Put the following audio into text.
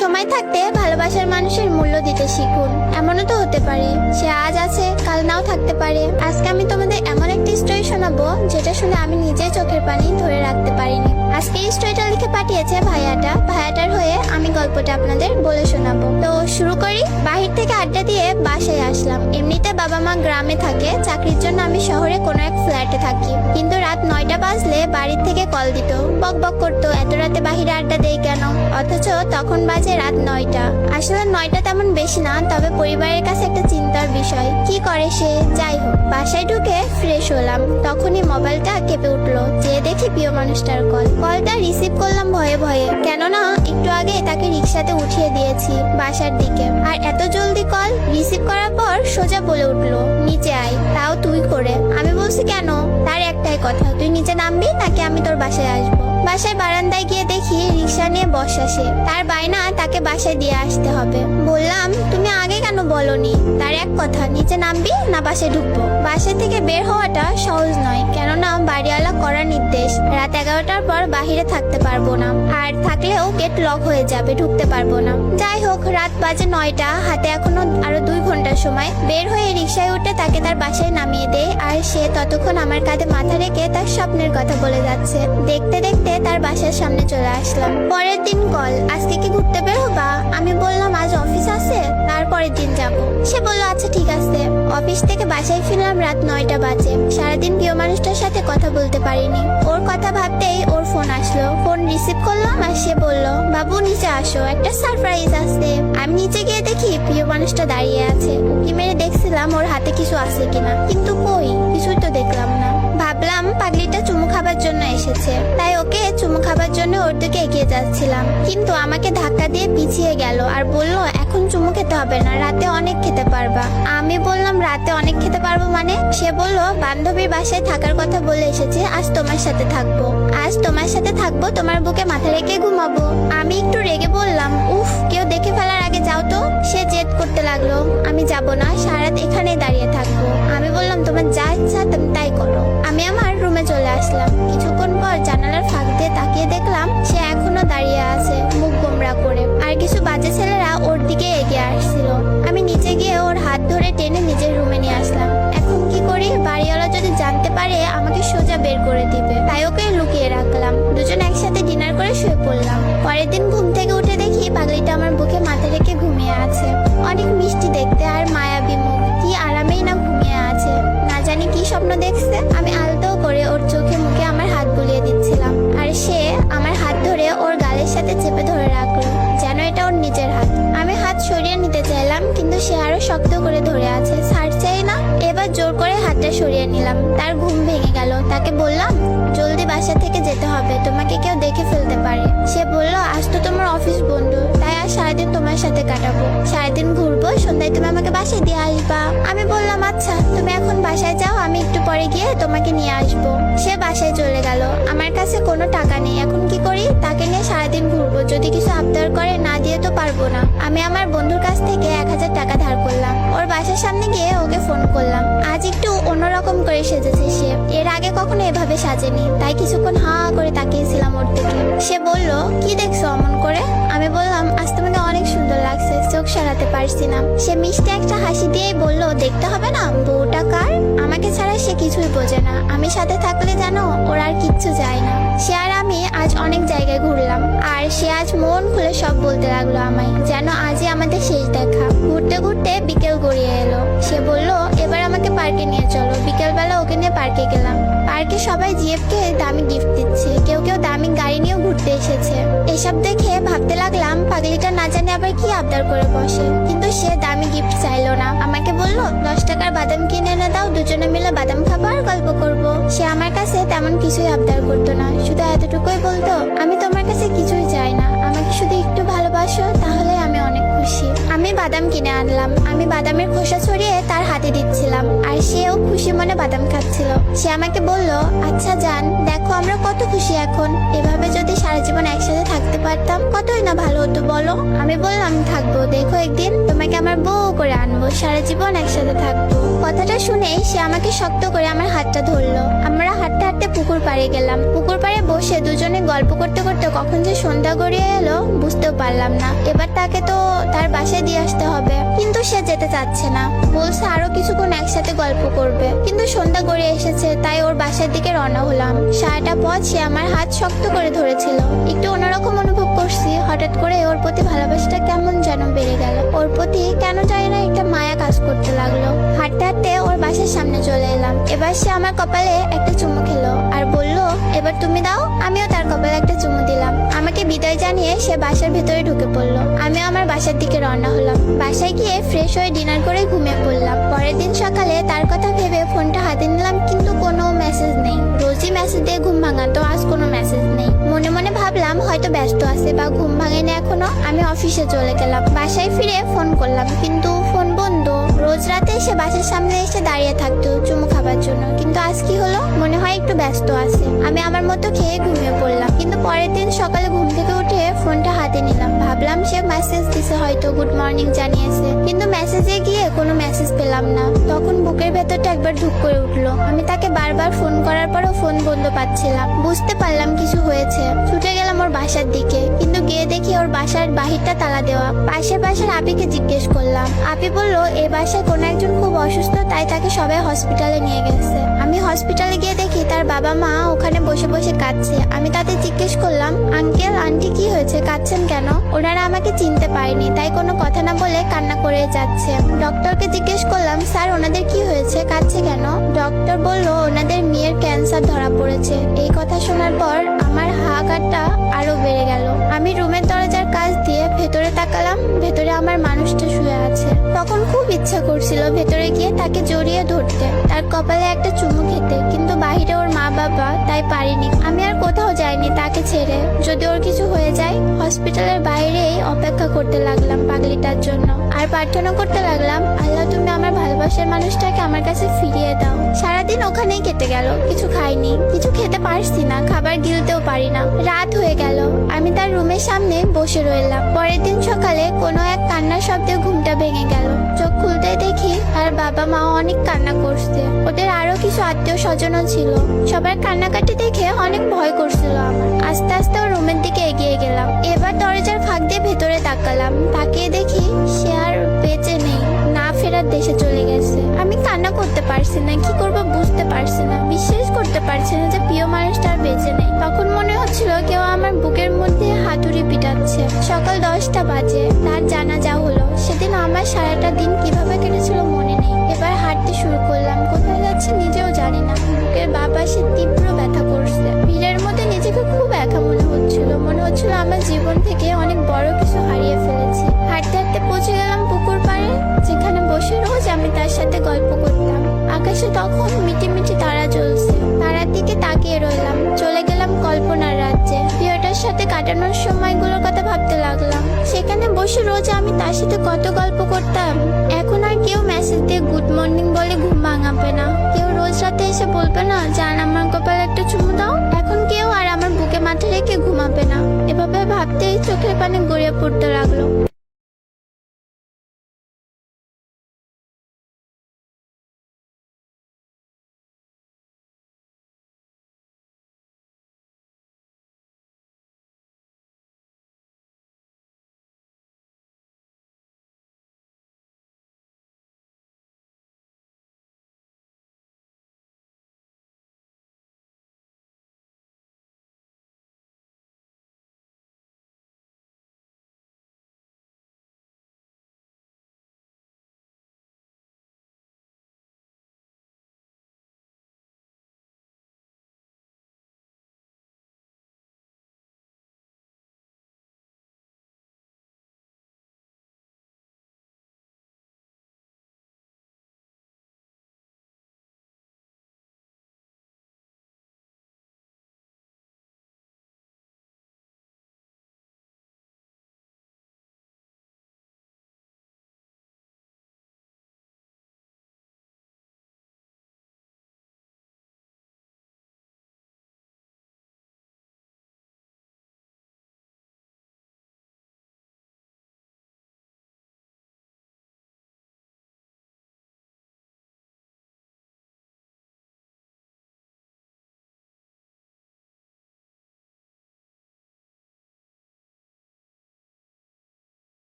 সময় থাকতে ভালোবাসার মানুষের মূল্য দিতে শিখুন। এমনও তো হতে পারে সে আজ আছে কাল নাও থাকতে পারে। আজকে আমি তোমাদের এমন একটি স্টোরি শোনাবো যেটা শুনে আমি নিজে চোখের পানি ধরে রাখতে পারিনি। আজকে এই স্টোরিটা লিখে পাঠিয়েছে ভাইয়াটার হয়ে আমি গল্পটা আপনাদের বলে শোনাবো। তো শুরু করি। বাহির থেকে আড্ডা দিয়ে বাসায় আসলাম। এমনিতে বাবা মা গ্রামে থাকে, চাকরির জন্য আমি শহরে কোনো এক ফ্ল্যাটে থাকি। কিন্তু রাত 9টা বাজলে বাড়ির থেকে কল দিত, বক বক করতো এত রাতে বাহিরে আড্ডা দেই কেন, অথচ তখন বাজে রাত 9টা। আসলে 9টা তেমন বেশি না, তবে পরিবারের কাছে একটা চিন্তার বিষয়। কি করে সে? যাই হোক, বাসায় ঢুকে ফ্রেশ হলাম, তখনই মোবাইলটা কেঁপে উঠলো। যে দেখি প্রিয় মানুষটার কলটা রিসিভ করলাম ভয়ে ভয়ে, কেননা একটু আগে তাকে রিক্সাতে উঠিয়ে দিয়েছি বাসার দিকে। আর এত জলদি কল রিসিভ করার পর সোজা বলে উঠলো, নিচে আয়, তাও তুই করে। আমি বলছি কেন? তার একটাই কথা, তুই নিচে নামবি নাকি আমি তোর বাসায় আসবো। বাসায় বারান্দায় গিয়ে দেখি রিক্সা নিয়ে বসা সে। তার বায়না তাকে বাসায় দিয়ে আসতে হবে। বললাম, তুমি আগে কেন বলনি? তার এক কথা, নিচে নামবি না বাসায় ঢুকবো। বাসা থেকে বের হওয়াটা সহজ নয়, কেননা বাড়িওয়ালা করা নির্দেশ রাত 11টার পর বাহিরে থাকতে পারবো না, আর থাকলেও গেট লক হয়ে যাবে, ঢুকতে পারবো না। যাই হোক, রাত বাজে 9টা, হাতে এখনো আরো 2 ঘন্টার সময়। বের হয়ে রিক্সায় উঠে তাকে তার বাসায় নামিয়ে দেয়, আর সে ততক্ষণ আমার কাঁধে মাথা রেখে তার স্বপ্নের কথা বলে যাচ্ছে। দেখতে দেখতে তার বাসার সামনে চলে আসলাম। পরের দিন কল, আজকে কি ঘুরতে বের হবা? আমি বললাম আজ অফিস আছে, তারপরের দিন যাব। সে বলল আচ্ছা ঠিক আছে। অফিস থেকে বাসায় ফিরলাম রাত 9টা বাজে। সারাদিন প্রিয় মানুষটার সাথে কথা বলতে পারিনি। ওর কথা ভাবতেই ওর ফোন আসলো। ফোন রিসিভ করলাম আর সে বলল, বাবু নিচে আসো, একটা সারপ্রাইজ আছে। আমি নিচে গিয়ে দেখি প্রিয় মানুষটা দাঁড়িয়ে আছে। উকি মেরে দেখছিলাম ওর হাতে কিছু আছে কিনা, কিন্তু কই, কিছুই তো দেখলাম না। ভাবলাম পাগলিটা চুমু খাবার জন্য এসেছে, তাই ওকে চুমু খাবার জন্য ওর দিকে এগিয়ে যাচ্ছিলাম, কিন্তু আমাকে ধাক্কা দিয়ে পিছিয়ে গেল আর বলল, এখন চুমু খেতে হবে না, রাতে অনেক খেতে পারবা। আমি বললাম, রাতে অনেক খেতে পারবো মানে? সে বলল, বান্ধবীর বাসায় থাকার কথা বলে এসেছে, আজ তোমার সাথে থাকবো। আজ তোমার সাথে থাকবো, তোমার বুকে মাথা রেখে ঘুমাবো। আমি একটু রেগে বললাম, উফ, কেউ দেখে ফেলার আগে যাও তো। সে জেদ করতে লাগলো, আমি যাব না, সারারাত এখানেই দাঁড়িয়ে থাকবো। আমি বললাম, তোমার যা ইচ্ছা তুমি তাই করো। আমি আমার রুমে চলে আসলাম। কিছুক্ষণ পর জানালার ফাঁক দিয়ে তাকিয়ে দেখলাম সে এখনো দাঁড়িয়ে আছে, মুখ গোমড়া করে, আর কিছু বাজে ছেলেরা ওর দিকে এগিয়ে আসছিল। আমি নিচে গিয়ে ওর হাত ধরে টেনে নিজের রুমে নিয়ে আসলাম। এখন কি করি? বাড়িওয়ালা যদি জানতে পারে আমাকে সোজা বের করে দিবে, তাই ওকে লুকিয়ে রাখলাম। দুজন একসাথে ডিনার করে শুয়ে পড়লাম। পরের দিন ঘুম থেকে উঠে দেখি পাগলিটা আমার বুকে মাথা রেখে ঘুমিয়ে আছে। অনেক মিষ্টি দেখতে আর মায়াবী মুখ, কি আরামেই না ঘুমিয়ে আছে। না জানি কি স্বপ্ন দেখছে। আমি আলতো করে ওর চোখে মুখে আমার হাত বুলিয়ে দিচ্ছিলাম, আর সে আমার হাত ধরে ওর গালের সাথে চেপে ধরে রাখলো, যেন এটা ওর নিজের হাত। আমি হাত সরিয়ে নিতে চাইলাম, কিন্তু সে আরো শক্ত করে ধরে আছে, ছাড়ছেই না। এবার জোর করে হাতটা সরিয়ে নিলাম। তার ঘুম ভেঙে গেল। তাকে বললাম, জলদি বাসা থেকে যেতে হবে, তোমাকে কেউ দেখে ফেলতে পারে। সে বলল, আজ তো তোমার অফিস বন্ধ, তাই আজ সারাদিন তোমার সাথে কাটাবো, সারাদিন ঘুরবো, সন্ধ্যায় তুমি আমাকে বাসায় দিয়ে আসবা। আমি বললাম, আচ্ছা তুমি এখন বাসায় যাও, আমি একটু পরে গিয়ে তোমাকে নিয়ে আসবো। সে বাসায় চলে গেল। আমার কাছে কোনো টাকা নেই, এখন কি করি? তাকে নিয়ে সারাদিন ঘুরবো, যদি কিছু আবদার করে না দিয়ে তো পারবো না। আমি আমার বন্ধুর কাছ থেকে 1000 টাকা ধার করলাম। ওর বাসার সামনে গিয়ে ওকে ফোন করলাম। আজ একটু অন্যরকম করে সেজেছে সে, এর আগে কখনো এভাবে সাজেনি, তাই কিছুক্ষণ হা করে তাকিয়েছিলাম ওর দিকে। সে বলল, কি দেখছো অমন করে? আমি বললাম, আজ তোমাকে অনেক সুন্দর লাগছে, চোখ সরাতে পারছি না। সে মিষ্টি একটা হাসি দিয়েই বলল, দেখতে হবে না, বউটা কার? আমাকে ছাড়া সে কিছুই বোঝে না। আমি সাথে থাকলে জানো ওর আর কিচ্ছু যায় না। সে আর আমি আজ অনেক জায়গায় ঘুরলাম, আর সে আজ মন খুলে সব বলতে লাগলো আমায়, যেন আজই আমাদের শেষ দেখা। ঘুরতে ঘুরতে বিকেল গড়িয়ে এলো। সে বলল, এবার আমাকে পার্কে নিয়ে চলো। বিকেলবেলা ওকে নিয়ে পার্কে গেলাম। পার্কে সবাই জিএফকে দামি গিফট দিচ্ছে, কেউ কেউ দামি গাড়ি নিয়েও ঘুরতে এসেছে। এসব দেখে ভাবতে লাগলাম, পাগলিটা না জানে আবার কি আবদার করে বসে। কিন্তু সে দামি গিফট চাইলো না, আমাকে বলল, 10 টাকার বাদাম কিনে এনে দাও, দুজনে মিলে বাদাম খাবো আর গল্প করবো। সে আমার কাছে তেমন কিছুই আবদার করতো না, শুধু এতটুকুই বলতো, আমি তোমার কাছে কিছুই চাই না, আমাকে শুধু একটু ভালোবাসো, তাহলে আমি অনেক খুশি। আমি বাদাম কিনে আনলাম। আমি বাদামের খোসা ছড়িয়ে তার হাতে দিচ্ছিলাম, আর সেও খুশি মনে বাদাম খাচ্ছিল। সে আমাকে বলল, আচ্ছা জান, দেখো আমরা কত খুশি এখন, এভাবে যদি সারা জীবন একসাথে থাকতে পারতাম কতই না ভালো হতো বলো। আমি বললাম, থাকবো, দেখো একদিন তোমার তোমাকে আমার বউ করে আনবো, সারা জীবন একসাথে থাকবো। কথাটা শুনে সে আমাকে শক্ত করে আমার হাতটা ধরলো। আমরা হাঁটতে হাঁটতে পুকুর পাড়ে গেলাম। পুকুর পাড়ে বসে দুজনে গল্প করতে করতে কখন যে সন্ধ্যা গড়িয়ে এলো বুঝতেও পারলাম না। এবার তাকে তো তার বাসায় দিয়ে আসতে হবে, কিন্তু সে যেতে চাচ্ছে না। বলছে আরো কিছুক্ষণ একসাথে গল্প করবে, কিন্তু সন্ধ্যা গড়িয়ে এসেছে, তাই ওর বাসার দিকে রওনা হলাম। সারাটা পথ সে আমার হাত শক্ত করে ধরেছিল। একটু অন্যরকম অনুভব করছি। হঠাৎ করে ওর প্রতি ভালোবাসাটা কেমন যেন বেড়ে গেল। ওর প্রতি কেন জানি না একটা মায়া কাজ করতে লাগলো। হাঁটতে হাঁটতে ওর বাসার সামনে চলে এলাম। এবার সে আমার কপালে একটা চুমু খেলো আর বলল, এবার তুমি দাও। আমিও তার কপালে একটা চুমু দিলাম। আমাকে বিদায় জানিয়ে সে বাসার ভেতরে ঢুকে পড়লো। আমিও আমার বাসার দিকে রওনা হলাম। বাসায় গিয়ে ফ্রেশ হয়ে ডিনার করে ঘুমিয়ে পড়লাম। পরের দিন সকালে তার কথা ভেবে ফোনটা হাতে নিলাম, কিন্তু কোনো মেসেজ নেই। রোজই মেসেজ দিয়ে ঘুম ভাঙাতো, আজ কোনো মেসেজ নেই। মনে মনে ভাবলাম হয়তো ব্যস্ত আছে বা ঘুম ভাঙেনি এখনো। আমি অফিসে চলে গেলাম। বাসায় ফিরে ফোন করলাম, কিন্তু ফোন বন্ধ। রোজ রাতে সে বাসার সামনে এসে দাঁড়িয়ে থাকতো চুমু খাবার জন্য, কিন্তু আজ কি হলো? মনে হয় একটু ব্যস্ত আছে। আমি আমার মতো খেয়ে ঘুমিয়ে পড়লাম। কিন্তু পরের দিন সকালে ঘুম থেকে উঠে ফোনটা হাতে নিলাম। ভাবলাম সে মেসেজ দিছে, হয়তো গুড মর্নিং জানিয়েছে, কিন্তু মেসেজে গিয়ে কোনো মেসেজ পেলাম না। তখন বুকের ভেতরটা একবার ধুক করে উঠলো। আমি তাকে বারবার ফোন করার পরও ফোন বন্ধ পাচ্ছিলাম। বুঝতে পারলাম কিছু হয়েছে। ছুটে গেলাম ওর বাসার দিকে, কিন্তু গিয়ে দেখি ওর বাসার বাহিরটা তালা দেওয়া। পাশের বাসার আপিকে জিজ্ঞেস করলাম। আপি বলল এই বাসায় কোনো একজন খুব অসুস্থ, তাই তাকে সবাই হসপিটালে নিয়ে গেছে। আমি হসপিটালে গিয়ে দেখি তার বাবা মা ওখানে বসে বসে কাঁদছে। আমি তাদের জিজ্ঞেস করলাম, আঙ্কেল আন্টি কি হয়েছে, কাঁদছেন কেন? ওনারা আমাকে চিনতে পারেনি, তাই কোনো কথা না বলে কান্না করে যাচ্ছে। ডক্টরকে জিজ্ঞেস করলাম, স্যার ওনাদের কি হয়েছে, কাঁদছে কেন? ডক্টর বলল ওনাদের মেয়ের ক্যান্সার ধরা পড়েছে। এই কথা শোনার পর আমার হাহাকারটা আরো বেড়ে গেল। আমি রুমের দরজার কাছ দিয়ে ভেতরে তাকালাম। ভেতরে আমার মানুষটা শুয়ে আছে। তখন খুব ইচ্ছা করছিল ভেতরে গিয়ে তাকে জড়িয়ে ধরতে, তার কপালে একটা চুমু খেতে, কিন্তু বাহিরে ওর মা বাবা, তাই পারিনি। আমি আর কোথাও যাইনি তাকে ছেড়ে। যদি ওর কিছু হয়ে যায়, হসপিটালের বাইরেই অপেক্ষা করতে লাগলাম পাগলিটার জন্য। আর প্রার্থনা করতে লাগলাম, আল্লাহ তুমি আমার ভালোবাসার মানুষটাকে আমার কাছে ফিরিয়ে দাও। সারাদিন ওখানেই কেটে গেল। কিছু খাইনি, কিছু খেতে পারছি না, খাবার গিলতেও পারি না। রাত হয়ে গেল। আমি তার রুমের সামনে বসে রইলাম। পরের দিন সকালে কোনো এক কান্নার শব্দে ঘুমটা ভেঙে গেল। চোখ খুলতে দেখি তার বাবা মা অনেক কান্না করছে। ওদের আরো কিছু আত্মীয় স্বজনও ছিল। সবার কান্নাকাটি দেখে অনেক ভয় করছিল আমার। আস্তে আস্তে ওর রুমের দিকে এগিয়ে গেলাম। এবার দরজার ফাঁক দিয়ে ভেতরে তাকালাম। তাকিয়ে দেখি সে আর বেঁচে নেই, না ফেরার দেশে চলে গেছে। আমি কান্না করতে পারছি না, কি করবো বুঝতে পারছি না। বিশ্বাস করতে পারছি না যে প্রিয় মানুষটা আর বেঁচে নেই। তখন মনে হচ্ছিল কেউ আমার বুকের মধ্যে হাতুড়ি পিটাচ্ছে। সকাল 10টা বাজে তার জানাজা হলো। সেদিন আমার সারাটা দিন কিভাবে কেটেছিল মনে নেই। এবার হাঁটতে শুরু করলাম। কোথায় যাচ্ছে নিজেও জানি না। বুকের বাঁ পাশে তীব্র ব্যথা করছে। ভিড়ের মধ্যে নিজেকে খুব একা মনে হচ্ছিল। মনে হচ্ছিল আমার জীবন থেকে অনেক বড় কিছু হারিয়ে ফেলেছি। হাঁটতে হাঁটতে পৌঁছে গেলাম পুকুর পাড়ে, যেখানে বসে রোজ আমি তার সাথে গল্প করতাম। আকাশে তখন মিটি মিটি তারা জ্বলছে। তারার দিকে তাকিয়ে রইলাম। চলে গেলাম কল্পনার রাজ্যে। প্রিয়টার সাথে কাটানোর সময়গুলোর কথা ভাবতে লাগলাম। সেখানে বসে রোজ আমি তার সাথে কত গল্প করতাম। এখন আর কেউ মেসেজ দিয়ে গুড মর্নিং বলে ঘুম ভাঙাবে না। কেউ রোজ রাতে এসে বলবে না জান আমার কপালে একটা চুমু দাও। এখন কেউ আর আমার বুকে মাথা রেখে ঘুমাবে না। এভাবে ভাবতেই চোখের পানি গড়িয়ে পড়তে লাগলো।